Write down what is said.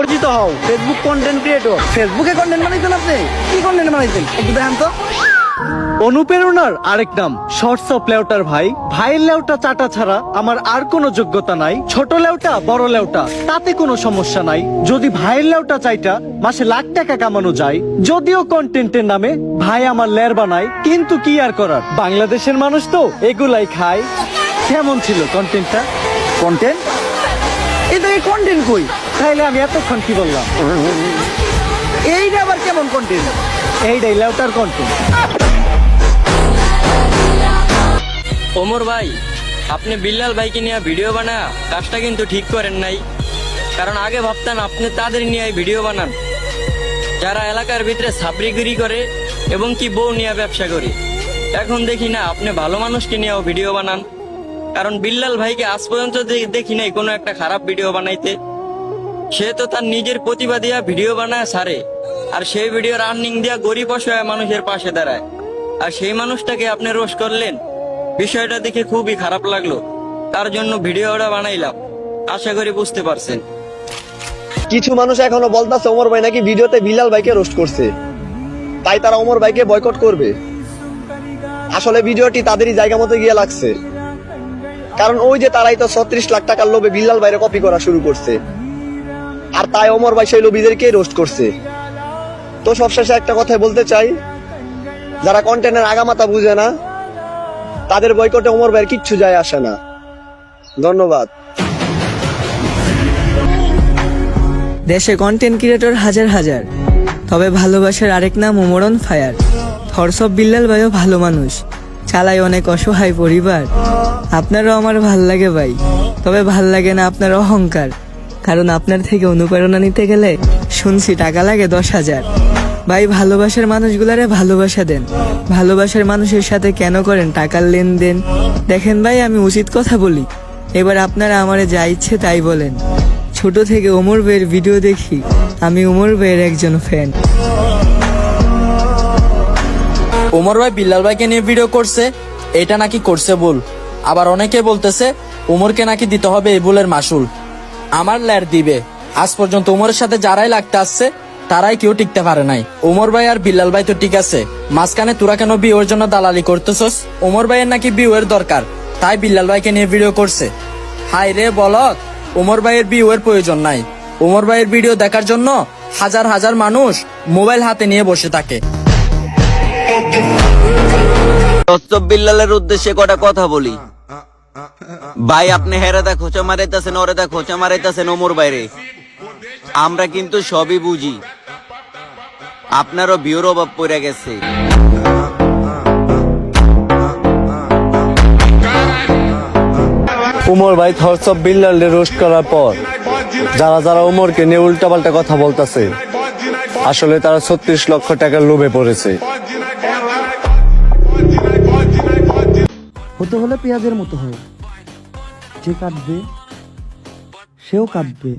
পরিচিত হও Facebook content creator. ফেসবুকে কন্টেন্ট বানাইতেন আপনি? কি কন্টেন্ট বানাইতেন একটু দেখান তো। অনুপ্রেরণার আরেক নাম শর্টস অফ লেউটার ভাই। ভাইয়ের লেউটা চাটা ছাড়া আমার আর কোনো যোগ্যতা নাই। ছোট লেউটা বড় লেউটা তাতে কোনো সমস্যা নাই। যদি ভাইয়ের লেউটা চাইটা মাসে লাখ টাকা কামানো যায়। যদিও কন্টেন্টের নামে ভাই আমার লের বানায়, কিন্তু কি আর করার, বাংলাদেশের মানুষ তো এগুলাই খায়। কেমন ছিল কন্টেন্টটা? কন্টেন্ট? এটা কি কন্টেন্ট কই? তাইলে আমি এতক্ষণ কি বললাম? এইটা আবার কেমন কন্টেন্ট? এইটাই লেউটার কন্টেন্ট। ওমর ভাই, আপনি বিল্লাল ভাইকে নিয়ে ভিডিও বানা কাজটা কিন্তু ঠিক করেন নাই। কারণ আগে ভাবতেন আপনি তাদের নিয়ে ভিডিও বানান যারা এলাকার ভিতরে সাবরিগিরি করে এবং কি বউ নিয়ে ব্যবসা করে। এখন দেখি না আপনি ভালো মানুষকে নিয়েও ভিডিও বানান। কারণ বিল্লাল ভাইকে আজ পর্যন্ত দেখি নাই কোনো একটা খারাপ ভিডিও বানাইতে। সে তো তার নিজের প্রতিভা দিয়া ভিডিও বানায় সারে, আর সেই ভিডিও রানিং দিয়া গরিব অসহায় মানুষের পাশে দাঁড়ায়। আর সেই মানুষটাকে আপনি রোস্ট করলেন, বিষয়টা দেখে খুবই খারাপ লাগলো। তার জন্য ভিডিওটা বানাইলাম, আশা করি বুঝতে পারছেন। কিছু মানুষ এখনো বলতাছে ওমর ভাই নাকি ভিডিওতে বিল্লাল ভাইকে রোস্ট করছে, তাই তারা ওমর ভাইকে বয়কট করবে। আসলে ভিডিওটি তাদেরই জায়গা মতো গিয়ে লাগছে, কারণ ওই যে তারাই তো 36 লাখ টাকার লোভে বিল্লাল ভাইরে কপি করা শুরু করছে, আর তাই ওমর ভাই সেই লোভীদেরকে রোস্ট করছে। তো সবশেষে একটা কথাই বলতে চাই, যারা কন্টেন্টের আগামাথা বুঝে না তাদের বয়কটে ওমর ভাইয়ের কিচ্ছু যায় আসে না। ধন্যবাদ। দেশে কন্টেন্ট ক্রিয়েটর হাজার হাজার, তবে ভালোবাসার আরেক নাম ওমর অন ফায়ার। থরসব বিল্লাল ভাইও ভালো মানুষ, চালায় অনেক অসহায় পরিবার। আপনারও আমার ভাল লাগে ভাই, তবে ভাল লাগে না আপনার অহংকার। কারণ আপনার থেকে অনুপ্রেরণা নিতে গেলে শুনছি টাকা লাগে 10,000। ভাই ভালোবাসার মানুষগুলারে ভালোবাসা দেন। ভালোবাসার মানুষের সাথে কেন করেন টাকার লেনদেন? দেখেন ভাই, আমি উচিত কথা বলি, এবার আপনারা আমারে যা ইচ্ছে তাই বলেন। ছোট থেকে ওমর ভাইয়ের ভিডিও দেখি, আমি ওমর ভাইয়ের একজন ফ্যান। ওমর ভাই বিল্লাল ভাইকে নিয়ে ভিডিও করছে, এটা নাকি করছে ভুল। আবার অনেকে বলতেছে ওমরকে নাকি দিতে হবে এই ভুলের মাসুল। আমার ল্যার দিবে। আজ পর্যন্ত ওমরের সাথে যারাই লাগতে আসছে তারাই কেউ টিকতে পারে নাই। ওমর ভাই আর বিল্লাল ভাই তো ঠিক আছে, মাঝখানে তোরা কেন বিয়ের জন্য দালালি করতেছস? ওমর ভাইয়ের নাকি বিয়ের দরকার, তাই বিল্লাল ভাইকে নিয়ে ভিডিও করছে। হাই রে বলত, ওমর ভাইয়ের বিয়ের প্রয়োজন নাই। ওমর ভাইয়ের ভিডিও দেখার জন্য হাজার হাজার মানুষ মোবাইল হাতে নিয়ে বসে থাকে। বিল্লালের উদ্দেশ্যে কটা কথা বলি ভাই। আপনি হেরেদা খোঁচা মারাইতেছেন, ওরেদা খোঁচা মারাইতেছেন ওমর বাইরে। আমরা কিন্তু সবই বুঝি, আপনারও ভিউর অভাব পড়ে গেছে। উমর ভাই থরসব বিল্লালে রোস্ট করার পর যারা যারা উমরকে নিয়ে উল্টাপাল্টা কথা বলতেছে, আসলে তারা 36 লক্ষ টাকার লোভে পড়েছে। হতে হলে পেঁয়াজের মতো হয়, যে কাটবে সেও কাটবে।